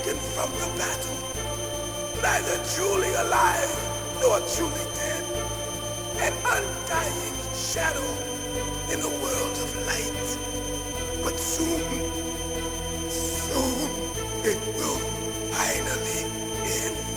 awaken from the battle, neither truly alive nor truly dead, an undying shadow in a world of light. But soon it will finally end.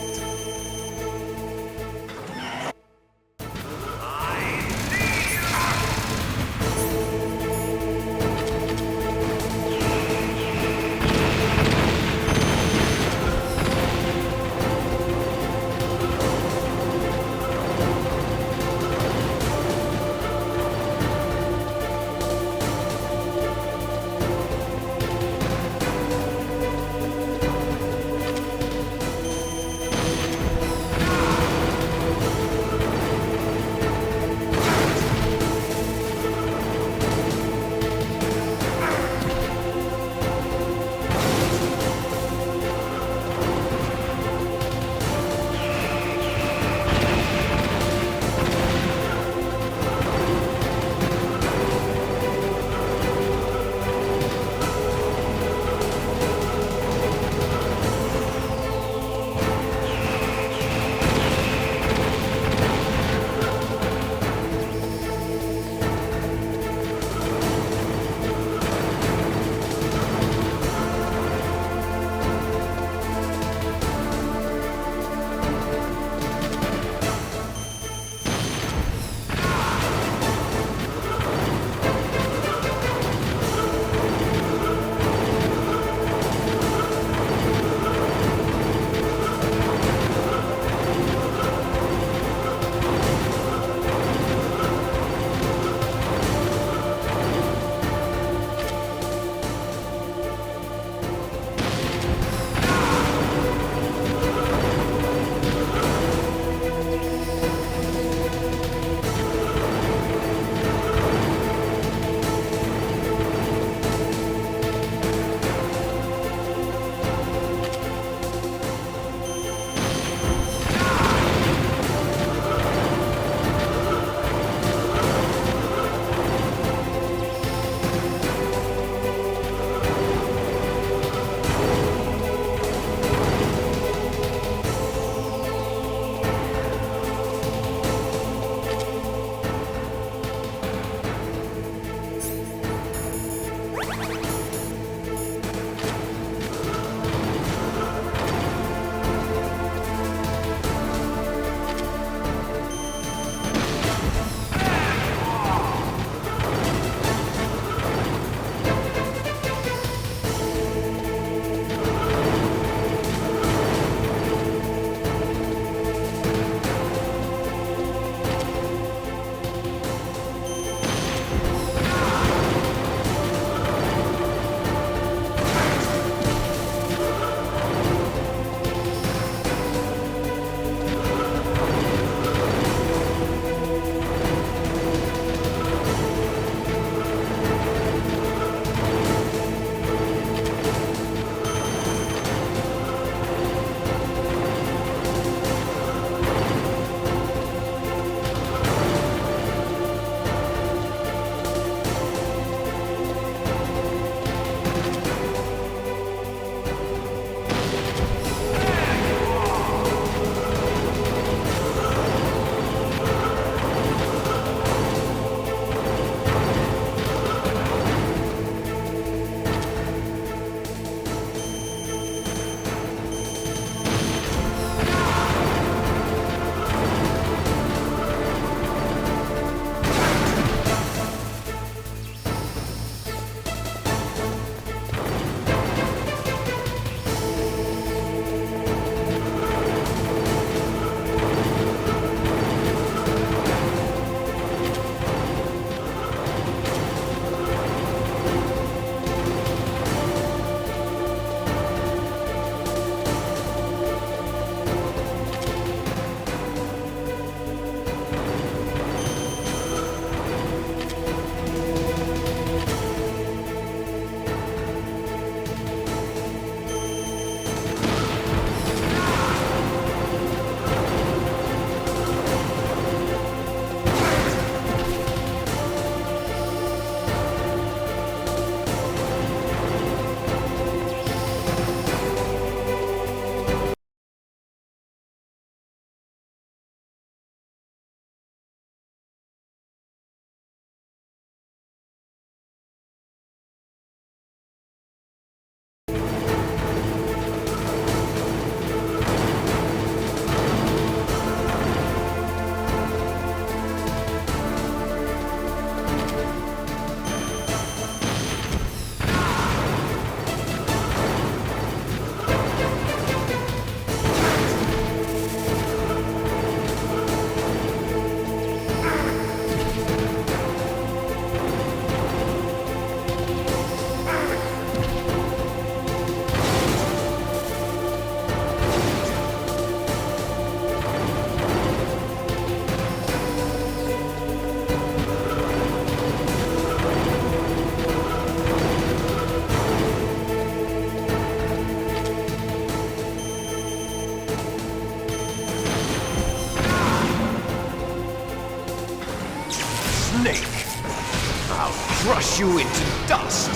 crush you into dust.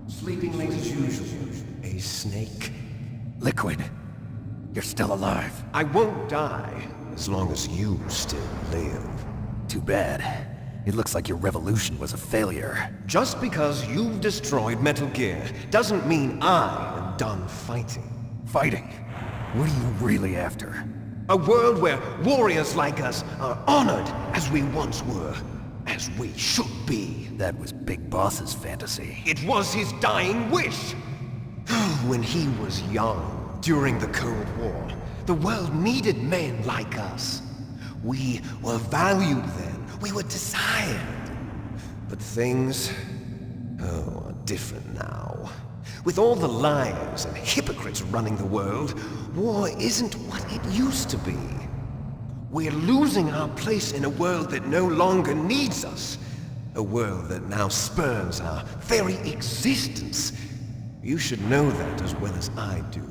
Sleeping late as usual. A snake. Liquid, you're still alive. I won't die as long as you still live. Too bad. It looks like your revolution was a failure. Just because you've destroyed Metal Gear doesn't mean I am done fighting. Fighting? What are you really after? A world where warriors like us are honored as we once were, as we should be. That was Big Boss's fantasy. It was his dying wish. When he was young, during the Cold War, the world needed men like us. We were valued then. We were desired. But things, are different now. With all the liars and hypocrites running the world, war isn't what it used to be. We're losing our place in a world that no longer needs us. A world that now spurns our very existence. You should know that as well as I do.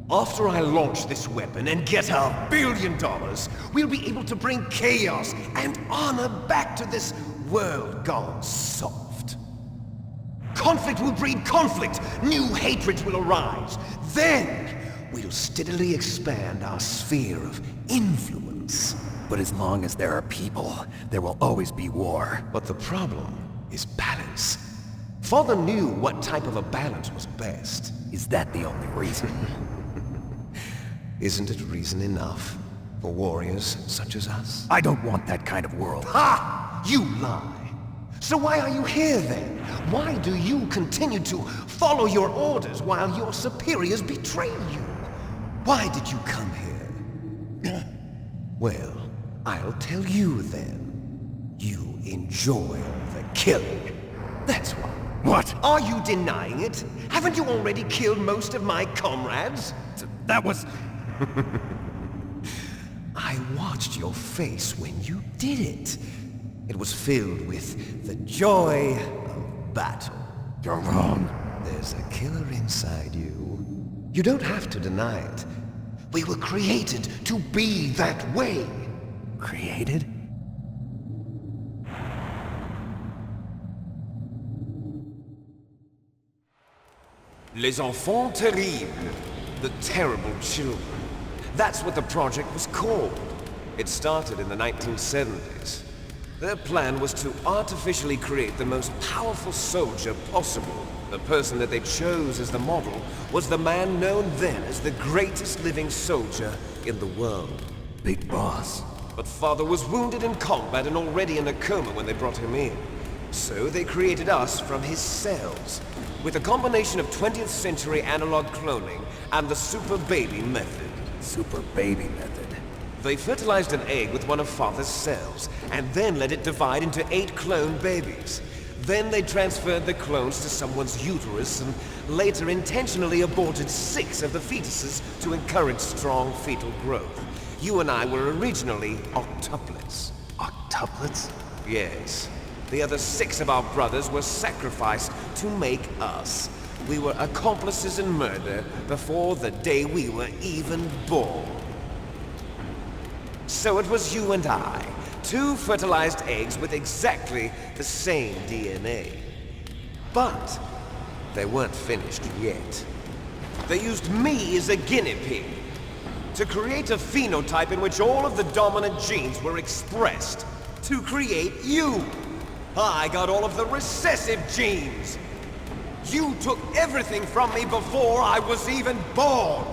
After I launch this weapon and get our $1 billion, we'll be able to bring chaos and honor back to this world gone soft. Conflict will breed conflict. New hatreds will arise. Then, we'll steadily expand our sphere of influence. But as long as there are people, there will always be war. But the problem is balance. Father knew what type of a balance was best. Is that the only reason? Isn't it reason enough for warriors such as us? I don't want that kind of world. Ha! You lie! So why are you here then? Why do you continue to follow your orders while your superiors betray you? Why did you come here? Well, I'll tell you then. You enjoy the killing. That's why. What? Are you denying it? Haven't you already killed most of my comrades? That was... I watched your face when you did it. It was filled with the joy of battle. You're wrong. There's a killer inside you. You don't have to deny it. We were created to be that way. Created? Les enfants terribles. The terrible children. That's what the project was called. It started in the 1970s. Their plan was to artificially create the most powerful soldier possible. The person that they chose as the model was the man known then as the greatest living soldier in the world. Big Boss. But Father was wounded in combat and already in a coma when they brought him in. So they created us from his cells, with a combination of 20th century analog cloning and the super baby method. Super baby method. They fertilized an egg with one of Father's cells, and then let it divide into 8 clone babies. Then they transferred the clones to someone's uterus and later intentionally aborted 6 of the fetuses to encourage strong fetal growth. You and I were originally octuplets. Octuplets? Yes. The other 6 of our brothers were sacrificed to make us. We were accomplices in murder before the day we were even born. So it was you and I, 2 fertilized eggs with exactly the same DNA. But they weren't finished yet. They used me as a guinea pig to create a phenotype in which all of the dominant genes were expressed. To create you. I got all of the recessive genes. You took everything from me before I was even born.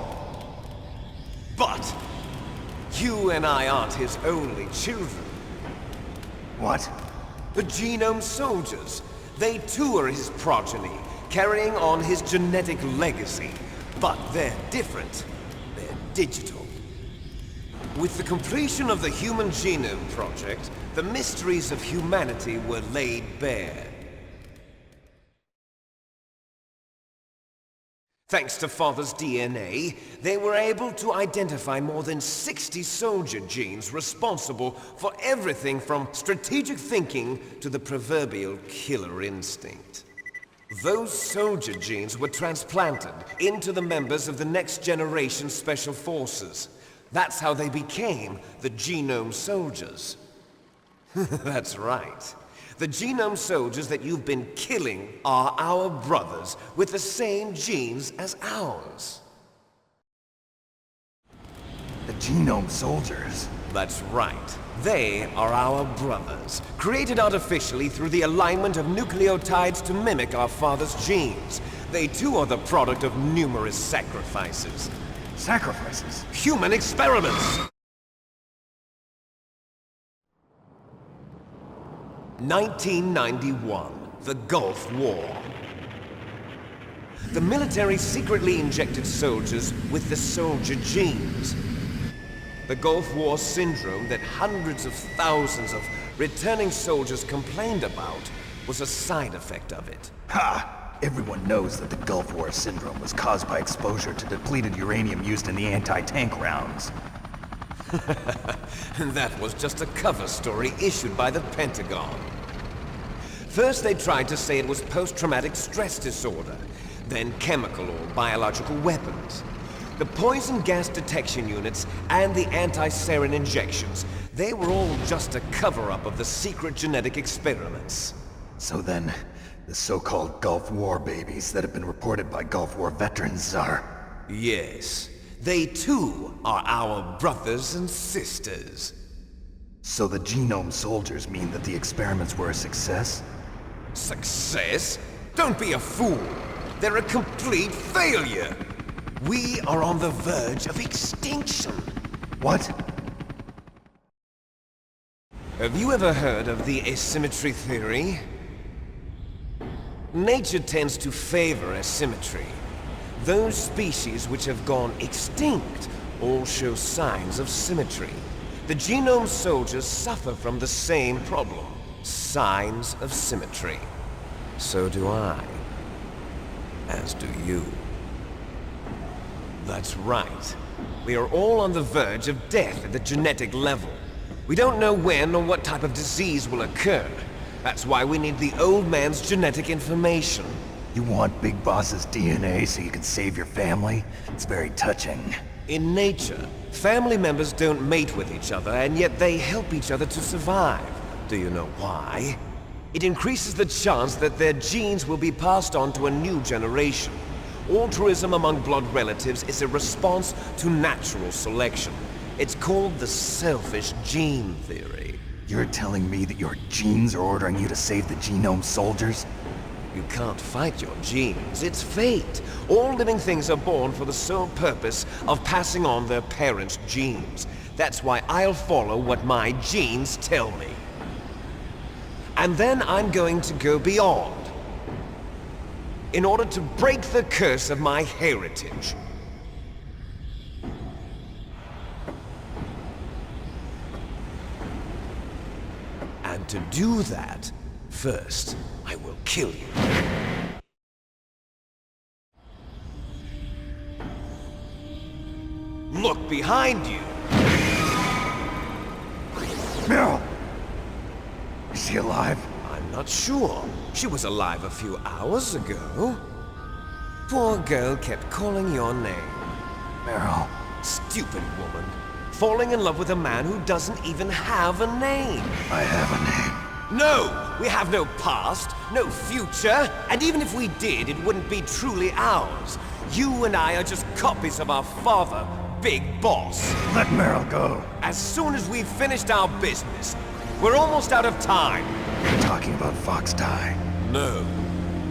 But you and I aren't his only children. What? The Genome Soldiers. They too are his progeny, carrying on his genetic legacy. But they're different. They're digital. With the completion of the Human Genome Project, the mysteries of humanity were laid bare. Thanks to Father's DNA, they were able to identify more than 60 soldier genes responsible for everything from strategic thinking to the proverbial killer instinct. Those soldier genes were transplanted into the members of the next generation Special Forces. That's how they became the Genome Soldiers. That's right. The Genome Soldiers that you've been killing are our brothers with the same genes as ours. The Genome Soldiers? That's right. They are our brothers, created artificially through the alignment of nucleotides to mimic our father's genes. They too are the product of numerous sacrifices. Sacrifices? Human experiments! 1991, the Gulf War. The military secretly injected soldiers with the soldier genes. The Gulf War syndrome that hundreds of thousands of returning soldiers complained about was a side effect of it. Ha! Everyone knows that the Gulf War syndrome was caused by exposure to depleted uranium used in the anti-tank rounds. That was just a cover story issued by the Pentagon. First they tried to say it was post-traumatic stress disorder, then chemical or biological weapons. The poison gas detection units and the anti-sarin injections, they were all just a cover-up of the secret genetic experiments. So then, the so-called Gulf War babies that have been reported by Gulf War veterans are... Yes. They too are our brothers and sisters. So the Genome Soldiers mean that the experiments were a success? Success? Don't be a fool. They're a complete failure. We are on the verge of extinction. What? Have you ever heard of the asymmetry theory? Nature tends to favor asymmetry. Those species which have gone extinct all show signs of symmetry. The Genome Soldiers suffer from the same problem, signs of symmetry. So do I. As do you. That's right. We are all on the verge of death at the genetic level. We don't know when or what type of disease will occur. That's why we need the old man's genetic information. You want Big Boss's DNA so you can save your family? It's very touching. In nature, family members don't mate with each other, and yet they help each other to survive. Do you know why? It increases the chance that their genes will be passed on to a new generation. Altruism among blood relatives is a response to natural selection. It's called the selfish gene theory. You're telling me that your genes are ordering you to save the Genome Soldiers? You can't fight your genes. It's fate. All living things are born for the sole purpose of passing on their parents' genes. That's why I'll follow what my genes tell me. And then I'm going to go beyond, in order to break the curse of my heritage. And to do that, first, I will kill you. Look behind you! Meryl! Is she alive? I'm not sure. She was alive a few hours ago. Poor girl kept calling your name. Meryl. Stupid woman. Falling in love with a man who doesn't even have a name. I have a name. No! We have no past, no future, and even if we did, it wouldn't be truly ours. You and I are just copies of our father, big boss. Let Meryl go. As soon as we've finished our business, we're almost out of time. You're talking about Fox Die. No.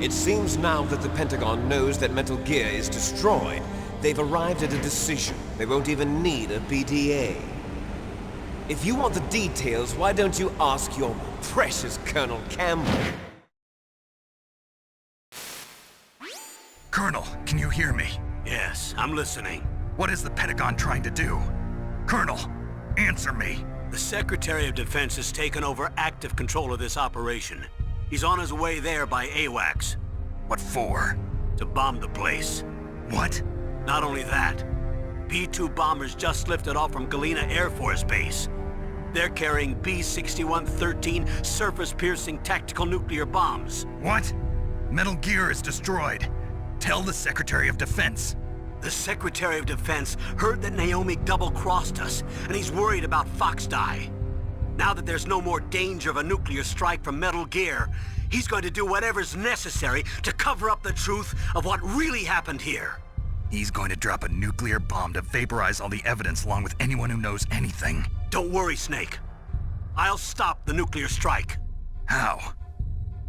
It seems now that the Pentagon knows that Metal Gear is destroyed. They've arrived at a decision. They won't even need a PDA. If you want the details, why don't you ask your precious Colonel Campbell? Colonel, can you hear me? Yes, I'm listening. What is the Pentagon trying to do? Colonel, answer me. The Secretary of Defense has taken over active control of this operation. He's on his way there by AWACS. What for? To bomb the place. What? Not only that, B-2 bombers just lifted off from Galena Air Force Base. They're carrying B-6113 surface-piercing tactical nuclear bombs. What? Metal Gear is destroyed. Tell the Secretary of Defense. The Secretary of Defense heard that Naomi double-crossed us, and he's worried about Fox Die. Now that there's no more danger of a nuclear strike from Metal Gear, he's going to do whatever's necessary to cover up the truth of what really happened here. He's going to drop a nuclear bomb to vaporize all the evidence along with anyone who knows anything. Don't worry, Snake. I'll stop the nuclear strike. How?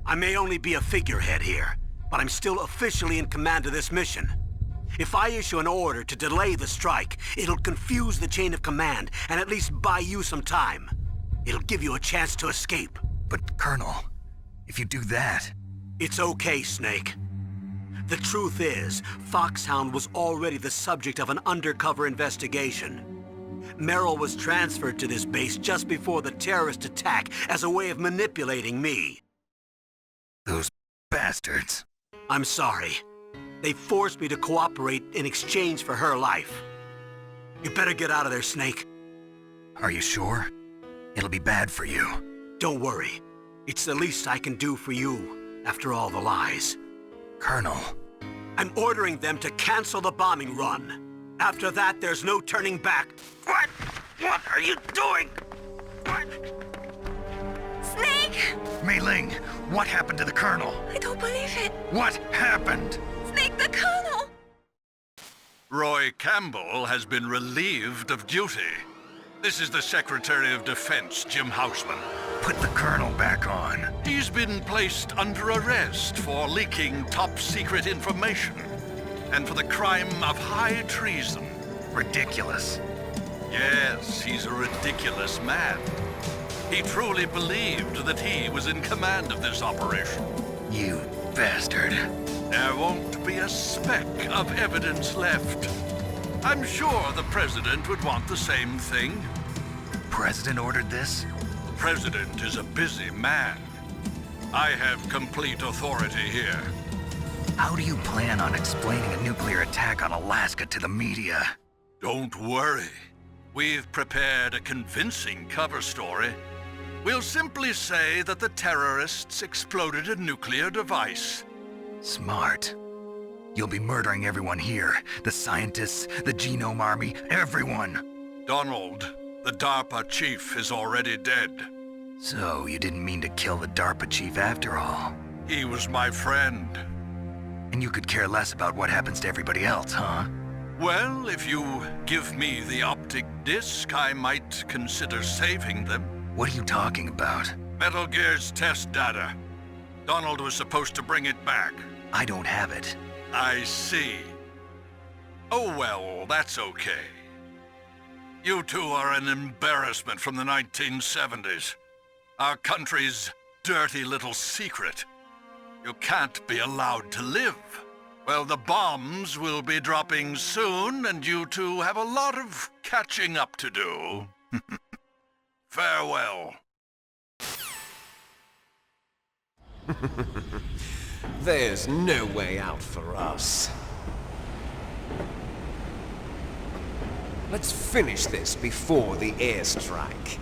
I may only be a figurehead here, but I'm still officially in command of this mission. If I issue an order to delay the strike, it'll confuse the chain of command and at least buy you some time. It'll give you a chance to escape. But, Colonel, if you do that... It's okay, Snake. The truth is, Foxhound was already the subject of an undercover investigation. Meryl was transferred to this base just before the terrorist attack as a way of manipulating me. Those bastards. I'm sorry. They forced me to cooperate in exchange for her life. You better get out of there, Snake. Are you sure? It'll be bad for you. Don't worry. It's the least I can do for you, after all the lies. Colonel. I'm ordering them to cancel the bombing run. After that, there's no turning back. What? What are you doing? What? Snake! Mei Ling, what happened to the Colonel? I don't believe it. What happened? Snake, the Colonel! Roy Campbell has been relieved of duty. This is the Secretary of Defense, Jim Houseman. Put the Colonel back on. He's been placed under arrest for leaking top-secret information and for the crime of high treason. Ridiculous. Yes, he's a ridiculous man. He truly believed that he was in command of this operation. You bastard. There won't be a speck of evidence left. I'm sure the President would want the same thing. President ordered this? President is a busy man. I have complete authority here. How do you plan on explaining a nuclear attack on Alaska to the media? Don't worry. We've prepared a convincing cover story. We'll simply say that the terrorists exploded a nuclear device. Smart. You'll be murdering everyone here. The scientists, the Genome Army, everyone. Donald, the DARPA chief, is already dead. So, you didn't mean to kill the DARPA chief after all. He was my friend. And you could care less about what happens to everybody else, huh? Well, if you give me the optic disc, I might consider saving them. What are you talking about? Metal Gear's test data. Donald was supposed to bring it back. I don't have it. I see. Oh well, that's okay. You two are an embarrassment from the 1970s. Our country's dirty little secret. You can't be allowed to live. Well, the bombs will be dropping soon, and you two have a lot of catching up to do. Farewell. There's no way out for us. Let's finish this before the airstrike.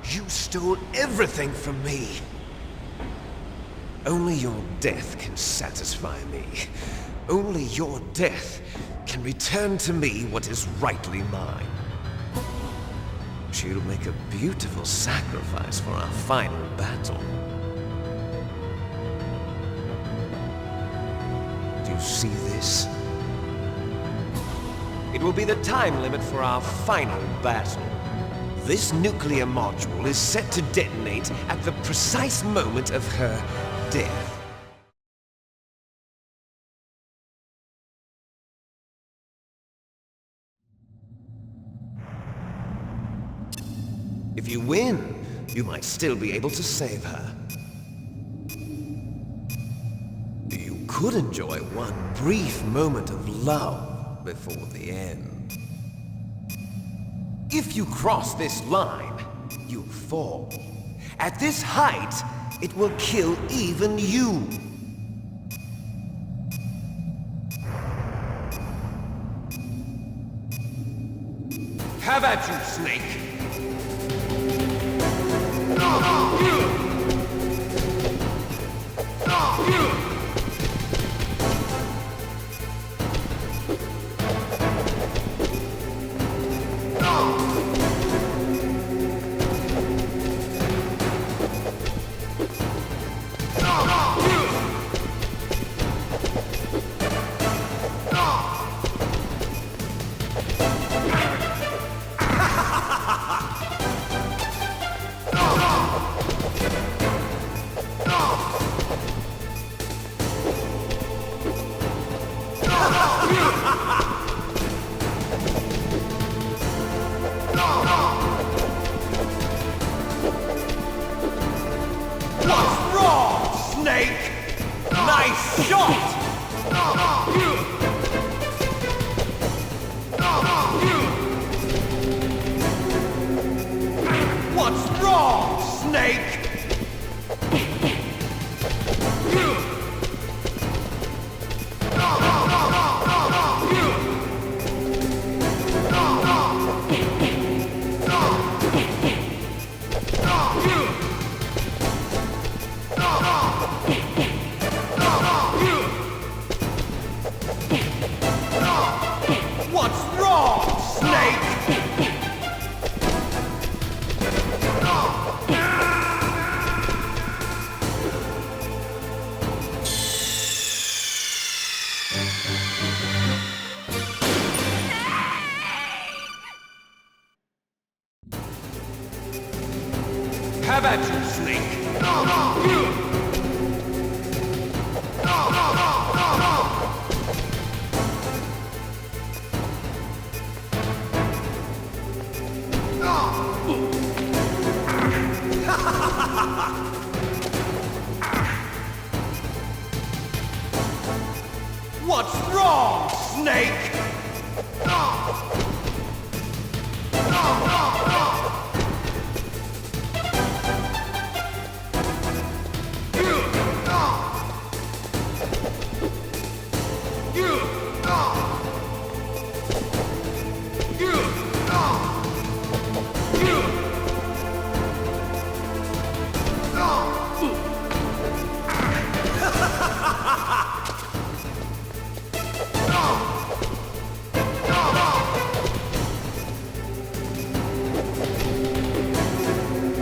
You stole everything from me. Only your death can satisfy me. Only your death can return to me what is rightly mine. She'll make a beautiful sacrifice for our final battle. see this? It will be the time limit for our final battle. This nuclear module is set to detonate at the precise moment of her death. If you win, you might still be able to save her. You could enjoy one brief moment of love before the end. If you cross this line, you'll fall. At this height, it will kill even you. Have at you, Snake! What's wrong, Snake? Nice shot! What's wrong, Snake? What's wrong, Snake? Have at you, Snake! What's wrong, Snake?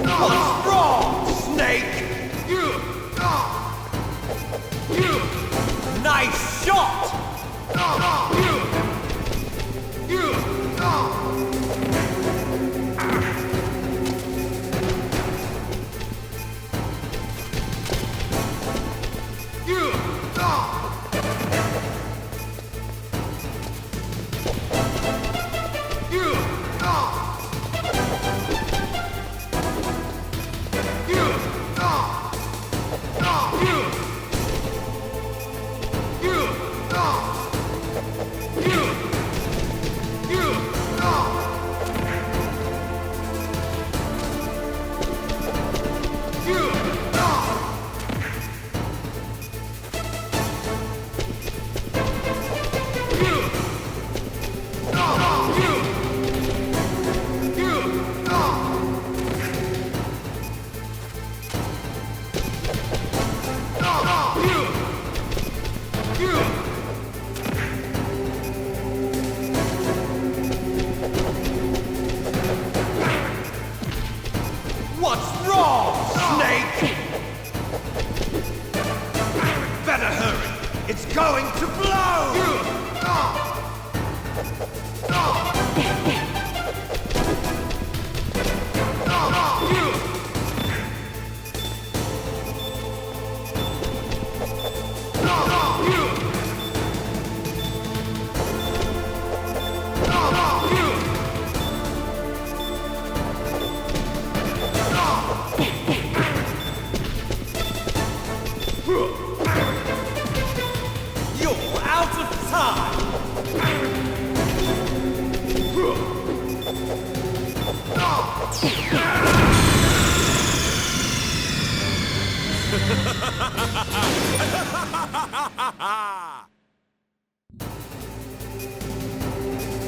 What's wrong, Snake? Nice shot!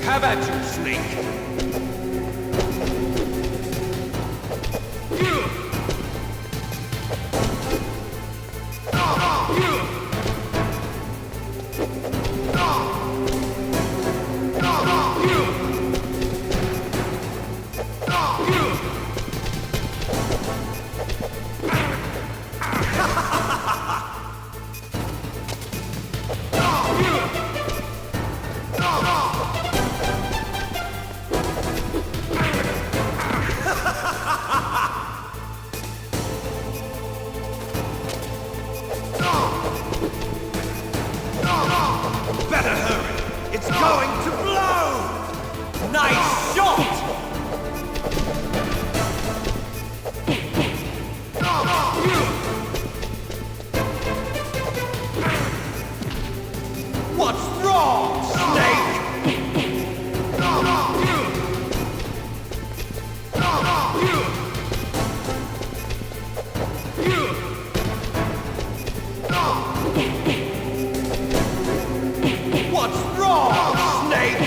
Have at you, Snake! Better hurry! It's going to blow! Nice shot! What's wrong, Snake? What's wrong, Snake?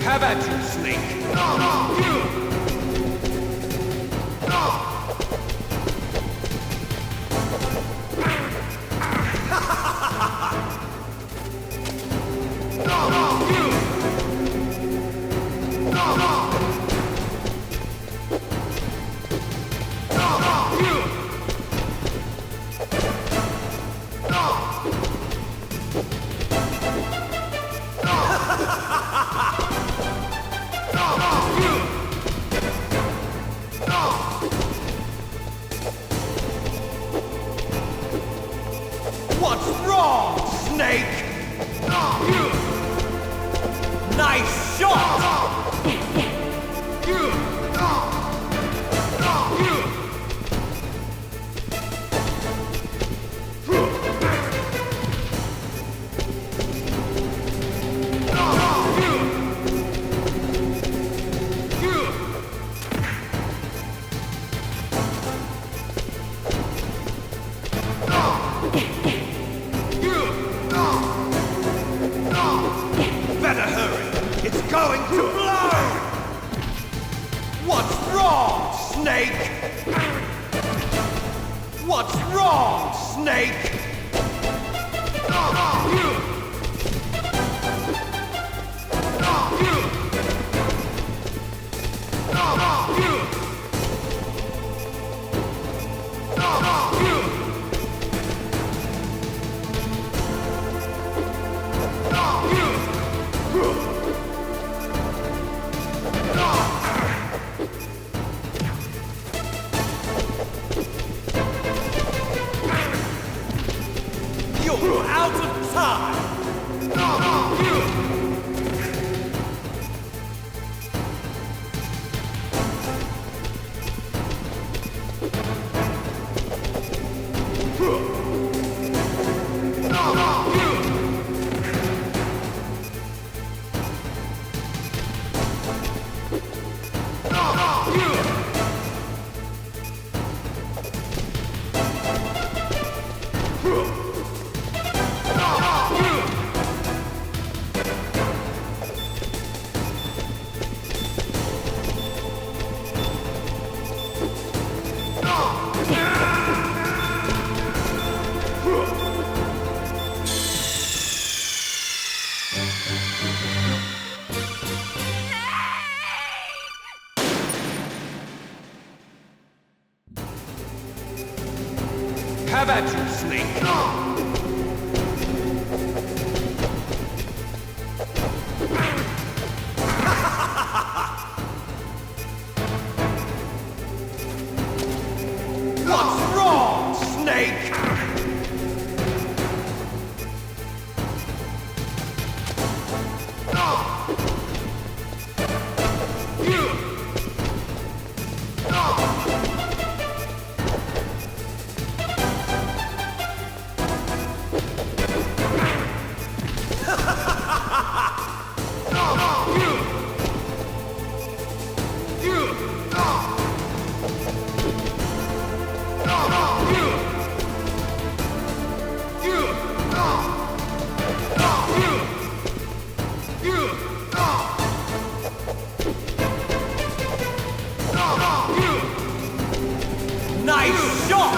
Have at you, Snake! What's wrong, Snake? Nice shot! Better hurry! It's going to blow! What's wrong, Snake? What's wrong, Snake? You're out of time! Have at you, Snake! Nice shot!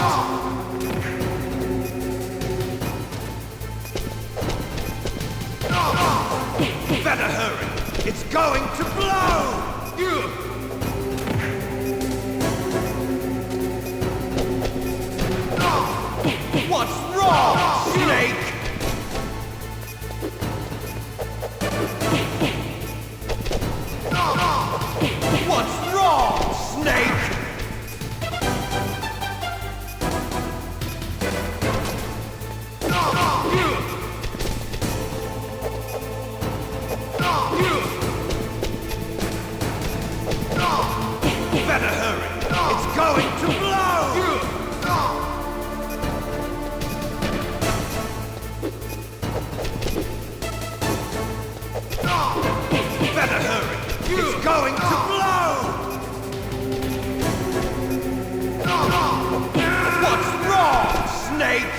Better hurry! It's going to blow! What's wrong, Snake? What's wrong, Snake? Better hurry! It's going to blow! Better hurry! It's going to blow! What's wrong, Snake?